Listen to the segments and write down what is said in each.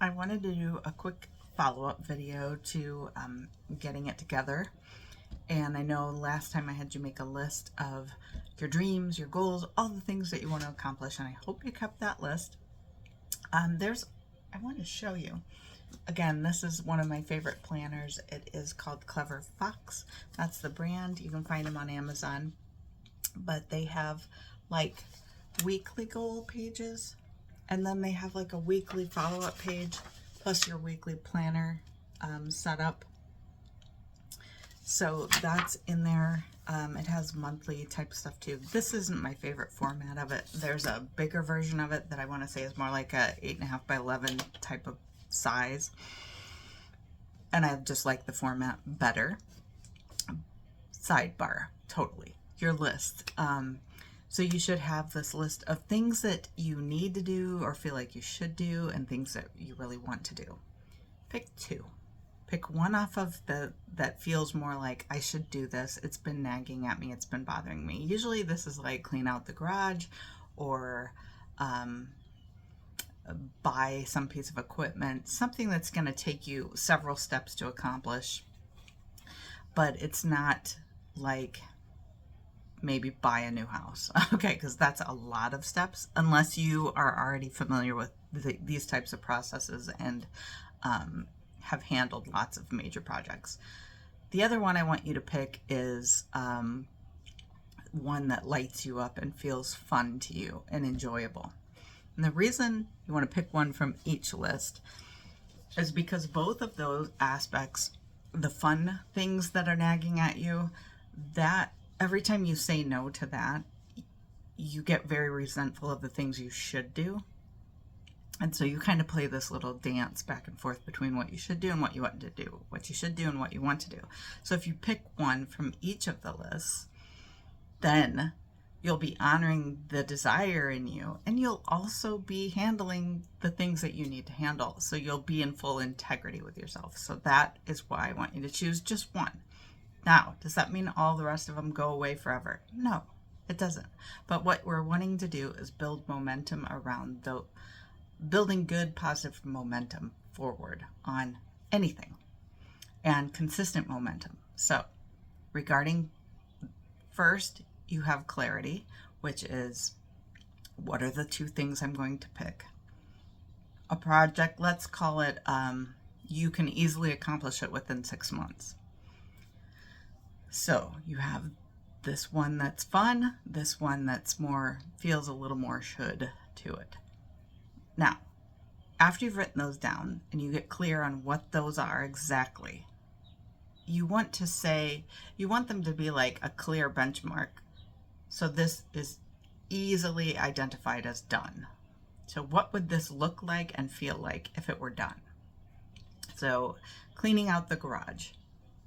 I wanted to do a quick follow-up video to getting it together. And I know last time I had you make a list of your dreams, your goals, all the things that you want to accomplish, and I hope you kept that list. I want to show you. Again, this is one of my favorite planners. It is called Clever Fox. That's the brand. You can find them on Amazon. But they have like weekly goal pages, and then they have like a weekly follow-up page, plus your weekly planner setup. So that's in there. It has monthly type stuff too. This isn't my favorite format of it. There's a bigger version of it that I want to say is more like a 8.5 by 11 type of size. And I just like the format better. Sidebar, totally. Your list. So you should have this list of things that you need to do or feel like you should do and things that you really want to do. Pick two. Pick one off of that feels more like I should do this. It's been nagging at me. It's been bothering me. Usually this is like clean out the garage or buy some piece of equipment, something that's going to take you several steps to accomplish. But it's not like maybe buy a new house, okay, because that's a lot of steps unless you are already familiar with these types of processes and have handled lots of major projects. The other one I want you to pick is one that lights you up and feels fun to you and enjoyable. And the reason you want to pick one from each list is because both of those aspects, the fun things that are nagging at you, that every time you say no to that, you get very resentful of the things you should do. And so you kind of play this little dance back and forth between what you should do and what you want to do, what you should do and what you want to do. So if you pick one from each of the lists, then you'll be honoring the desire in you, and you'll also be handling the things that you need to handle. So you'll be in full integrity with yourself. So that is why I want you to choose just one. Now, does that mean all the rest of them go away forever? No, it doesn't. But what we're wanting to do is build momentum around building good, positive momentum forward on anything and consistent momentum. So regarding first, you have clarity, which is what are the two things I'm going to pick? A project, let's call it, you can easily accomplish it within 6 months. So you have this one that's fun, this one that's feels a little more should to it. Now, after you've written those down and you get clear on what those are exactly, you want them to be like a clear benchmark. So this is easily identified as done. So what would this look like and feel like if it were done? So cleaning out the garage,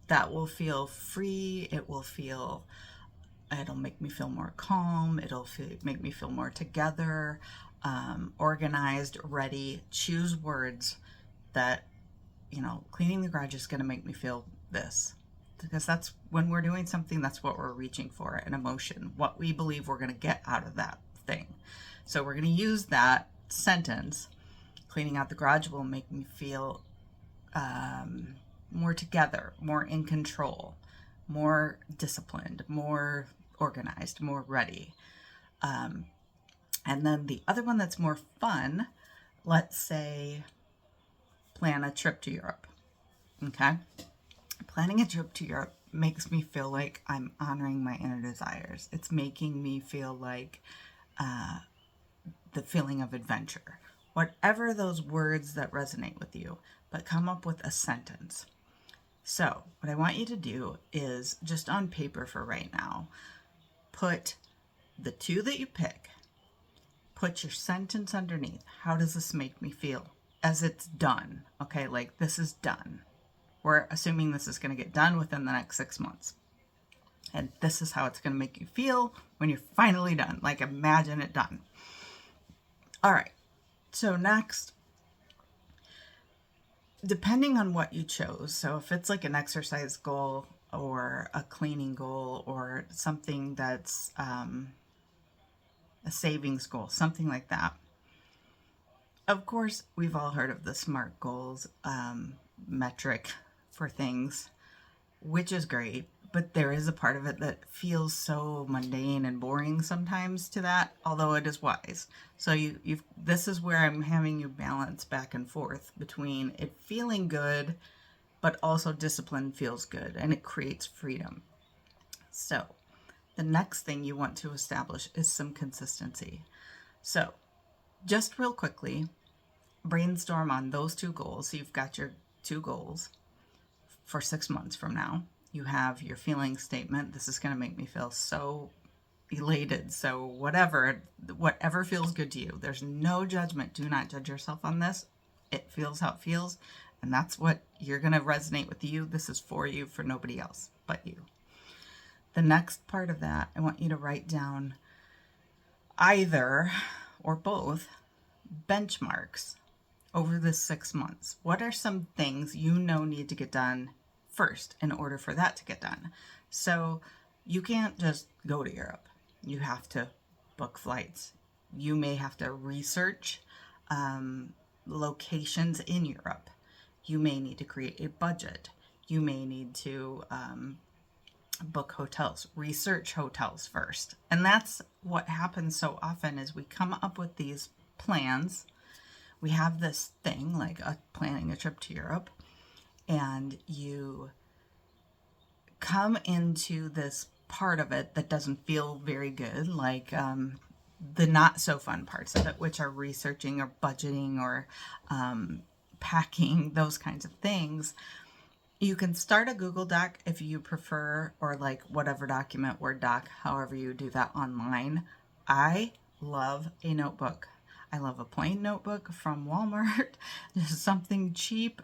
that will feel free. It'll make me feel more calm. Make me feel more together, organized, ready. Choose words that, cleaning the garage is going to make me feel this. Because that's when we're doing something, that's what we're reaching for, an emotion, what we believe we're going to get out of that thing. So we're going to use that sentence, cleaning out the garage will make me feel more together, more in control, more disciplined, more organized, more ready. And then the other one that's more fun, let's say plan a trip to Europe. Okay? Planning a trip to Europe makes me feel like I'm honoring my inner desires. It's making me feel like the feeling of adventure. Whatever those words that resonate with you, but come up with a sentence. So what I want you to do is just on paper for right now, put the two that you pick, put your sentence underneath. How does this make me feel as it's done? Okay, like this is done. We're assuming this is going to get done within the next 6 months. And this is how it's going to make you feel when you're finally done. Like imagine it done. All right. So next, depending on what you chose, so if it's like an exercise goal or a cleaning goal or something that's a savings goal, something like that, Of course, we've all heard of the SMART goals metric for things, which is great, but there is a part of it that feels so mundane and boring sometimes to that, although it is wise. So you've this is where I'm having you balance back and forth between it feeling good, but also discipline feels good and it creates freedom. So the next thing you want to establish is some consistency. So just real quickly, brainstorm on those two goals. So you've got your two goals for 6 months from now. You have your feeling statement. This is going to make me feel so elated. So whatever feels good to you. There's no judgment. Do not judge yourself on this. It feels how it feels, and that's what you're going to resonate with you. This is for you, for nobody else but you. The next part of that, I want you to write down either or both benchmarks over this 6 months. What are some things you know need to get done first in order for that to get done? So you can't just go to Europe. You have to book flights. You may have to research locations in Europe. You may need to create a budget. You may need to book hotels, research hotels first. And that's what happens so often is we come up with these plans. We have this thing like planning a trip to Europe, and you come into this part of it that doesn't feel very good, like the not so fun parts of it, which are researching or budgeting or packing, those kinds of things. You can start a Google Doc if you prefer, or like whatever document, Word doc, however you do that online. I love a notebook. I love a plain notebook from Walmart, just something cheap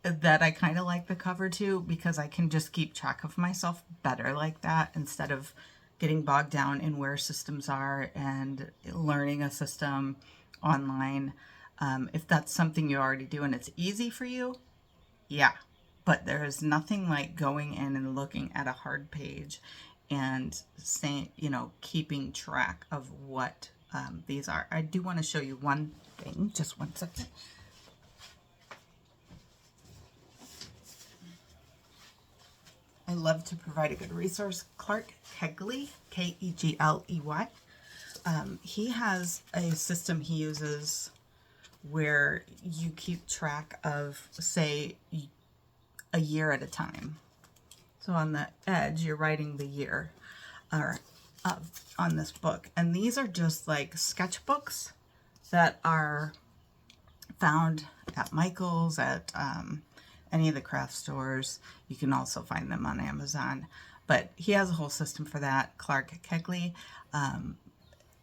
that I kind of like the cover to, because I can just keep track of myself better like that instead of getting bogged down in where systems are and learning a system online. If that's something you already do and it's easy for you, yeah. But there is nothing like going in and looking at a hard page and saying, keeping track of what these are. I do want to show you one thing. Just 1 second. I love to provide a good resource. Clark Kegley, Kegley. He has a system he uses where you keep track of, say, a year at a time. So on the edge, you're writing the year on this book. And these are just like sketchbooks that are found at Michael's, at any of the craft stores. You can also find them on Amazon. But he has a whole system for that, Clark Kegley.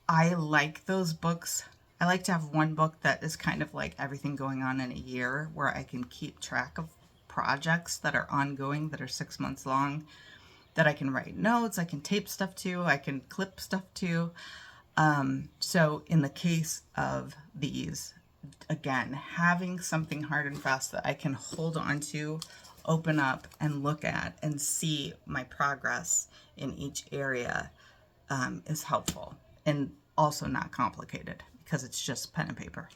I like those books. I like to have one book that is kind of like everything going on in a year, where I can keep track of projects that are ongoing, that are 6 months long, that I can write notes, I can tape stuff to, I can clip stuff to. So in the case of these, again, having something hard and fast that I can hold on to, open up and look at and see my progress in each area is helpful, and also not complicated because it's just pen and paper.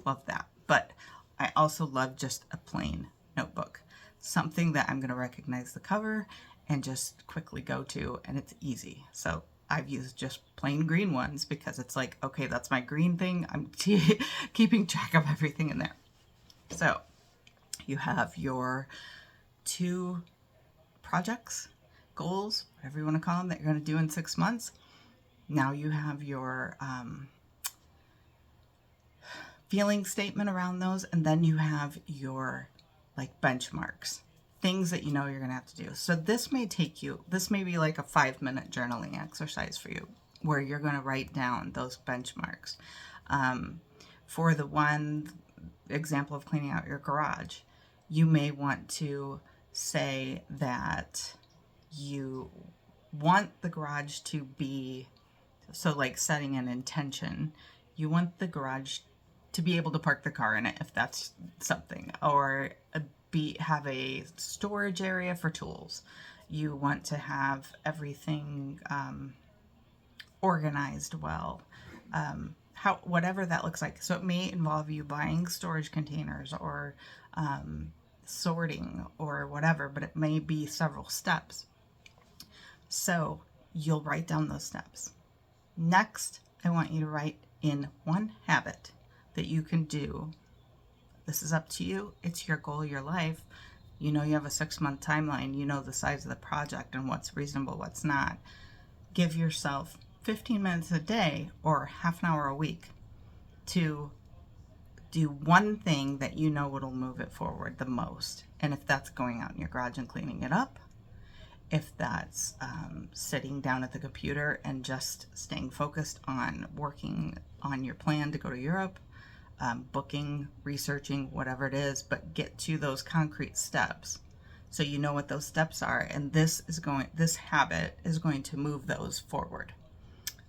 Love that. But I also love just a plain notebook, something that I'm going to recognize the cover and just quickly go to, and it's easy. So I've used just plain green ones because it's like, okay, that's my green thing. I'm keeping track of everything in there. So you have your 2 projects, goals, whatever you want to call them, that you're going to do in 6 months. Now you have your feeling statement around those, and then you have your like benchmarks, things that you're going to have to do. So this may be like a 5-minute journaling exercise for you, where you're going to write down those benchmarks. For the one example of cleaning out your garage, you may want to say that you want the garage to be, so like setting an intention, you want the garage to be able to park the car in it, if that's something, or have a storage area for tools. You want to have everything organized well. whatever that looks like. So it may involve you buying storage containers or sorting or whatever, but it may be several steps. So you'll write down those steps. Next, I want you to write in one habit that you can do. This is up to you. It's your goal, your life. You know you have a 6-month timeline. You know the size of the project and what's reasonable, what's not. Give yourself 15 minutes a day or half an hour a week to do one thing that you know will move it forward the most. And if that's going out in your garage and cleaning it up, if that's sitting down at the computer and just staying focused on working on your plan to go to Europe, booking, researching, whatever it is, but get to those concrete steps so you know what those steps are, and this habit is going to move those forward.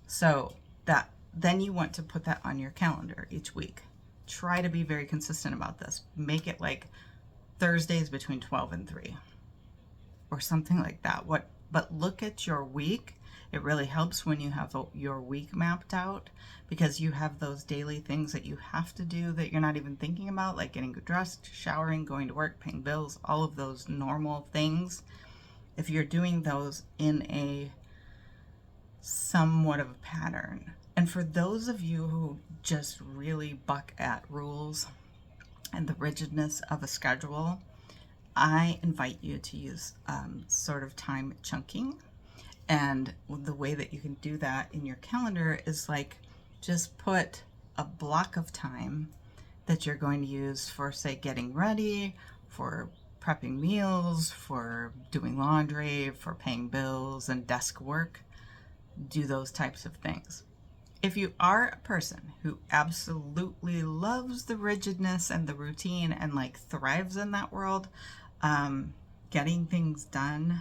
So that then you want to put that on your calendar each week. Try to be very consistent about this. Make it like Thursdays between 12 and 3 or something like that. But look at your week. It really helps when you have your week mapped out, because you have those daily things that you have to do that you're not even thinking about, like getting dressed, showering, going to work, paying bills, all of those normal things. If you're doing those in a somewhat of a pattern. And for those of you who just really buck at rules and the rigidness of a schedule, I invite you to use sort of time chunking. And the way that you can do that in your calendar is like just put a block of time that you're going to use for, say, getting ready, for prepping meals, for doing laundry, for paying bills and desk work. Do those types of things. If you are a person who absolutely loves the rigidness and the routine and like thrives in that world, getting things done,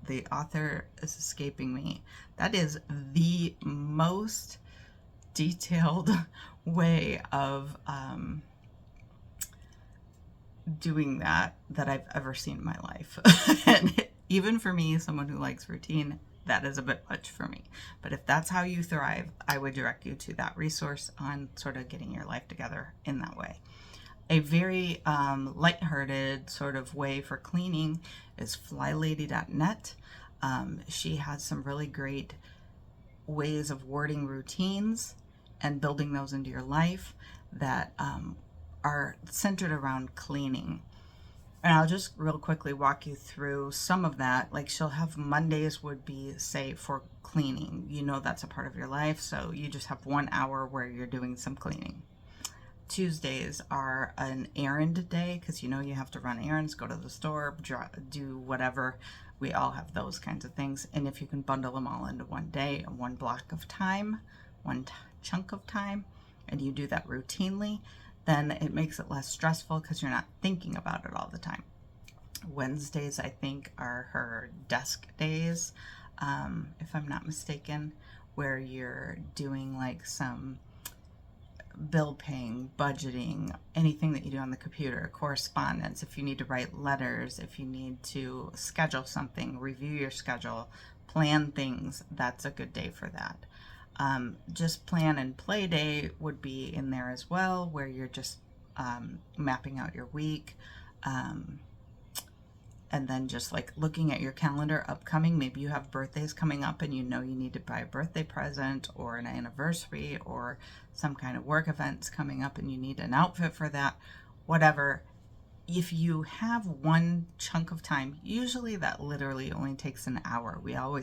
the author is escaping me. That is the most detailed way of doing that I've ever seen in my life. And even for me, someone who likes routine, that is a bit much for me. But if that's how you thrive, I would direct you to that resource on sort of getting your life together in that way. A very lighthearted sort of way for cleaning is flylady.net. She has some really great ways of wording routines and building those into your life that are centered around cleaning. And I'll just real quickly walk you through some of that. Like she'll have Mondays would be, say, for cleaning. You know that's a part of your life, so you just have 1 hour where you're doing some cleaning. Tuesdays are an errand day because you know you have to run errands, go to the store, do whatever. We all have those kinds of things. And if you can bundle them all into one day, one block of time, one chunk of time, and you do that routinely, then it makes it less stressful because you're not thinking about it all the time. Wednesdays, I think, are her desk days, if I'm not mistaken, where you're doing like some bill paying, budgeting, anything that you do on the computer, correspondence, if you need to write letters, if you need to schedule something, review your schedule, plan things, that's a good day for that. Just plan and play day would be in there as well, where you're just mapping out your week, and then just like looking at your calendar upcoming. Maybe you have birthdays coming up and you know you need to buy a birthday present or an anniversary or some kind of work events coming up and you need an outfit for that, whatever. If you have one chunk of time, usually that literally only takes an hour. We always